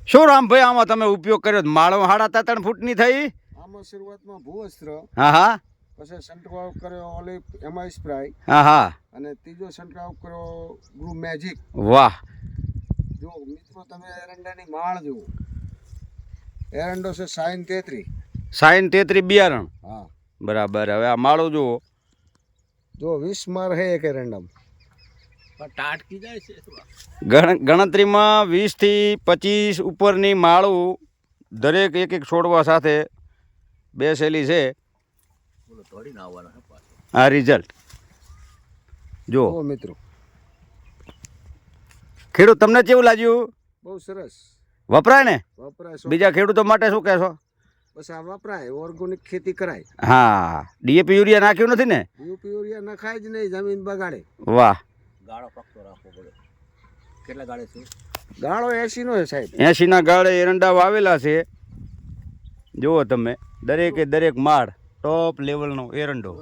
શું રામભાઈ આમાં તમે ઉપયોગ કર્યો? માળો 3.5 ફૂટની થઈ. આમાં શરૂઆતમાં ભૂવસ્ત્ર, હા હા પછી છંટકાવ કર્યો ઓલિવ એમાં સ્પ્રાય, હા હા. અને ત્રીજો છંટકાવ કર્યો ગ્રૂ મેજિક. વાહ. જો મિત્રો તમે એરંડાની માળ જુઓ, એરંડો છે સાઈન 33. સાઈન 33 બિયારણ. હા બરાબર. હવે આ માળો જુઓ. જો 20 માર હે એક એરંડામાં. ટાટકી જાય છે. ગણતરીમાં 20 થી 25 ઉપરની માળું દરેક એક એક છોડવા સાથે બેસેલી છે. આ રિઝલ્ટ જો મિત્રો, ખેડૂત તમને કેવું લાગ્યું? બહુ સરસ વપરાય ને? વપરાય. બીજા ખેડૂતો માટે શું કહેશો? બસ આ વપરાય, ઓર્ગેનિક ખેતી કરાય. હા, ડીએપી યુરિયા નાખ્યું નથી ને? યુપી યુરિયા નખાય જ નહીં, જમીન બગાડે. વાહ. ગાળો પક્કો રાખવો પડે. કેટલા ગાળે છે? ગાળો 80 નો છે સાહેબ. 80 ના ગાળે એરંડા વાવેલા છે. જુઓ તમે, દરેકે દરેક માળ ટોપ લેવલનો એરંડો.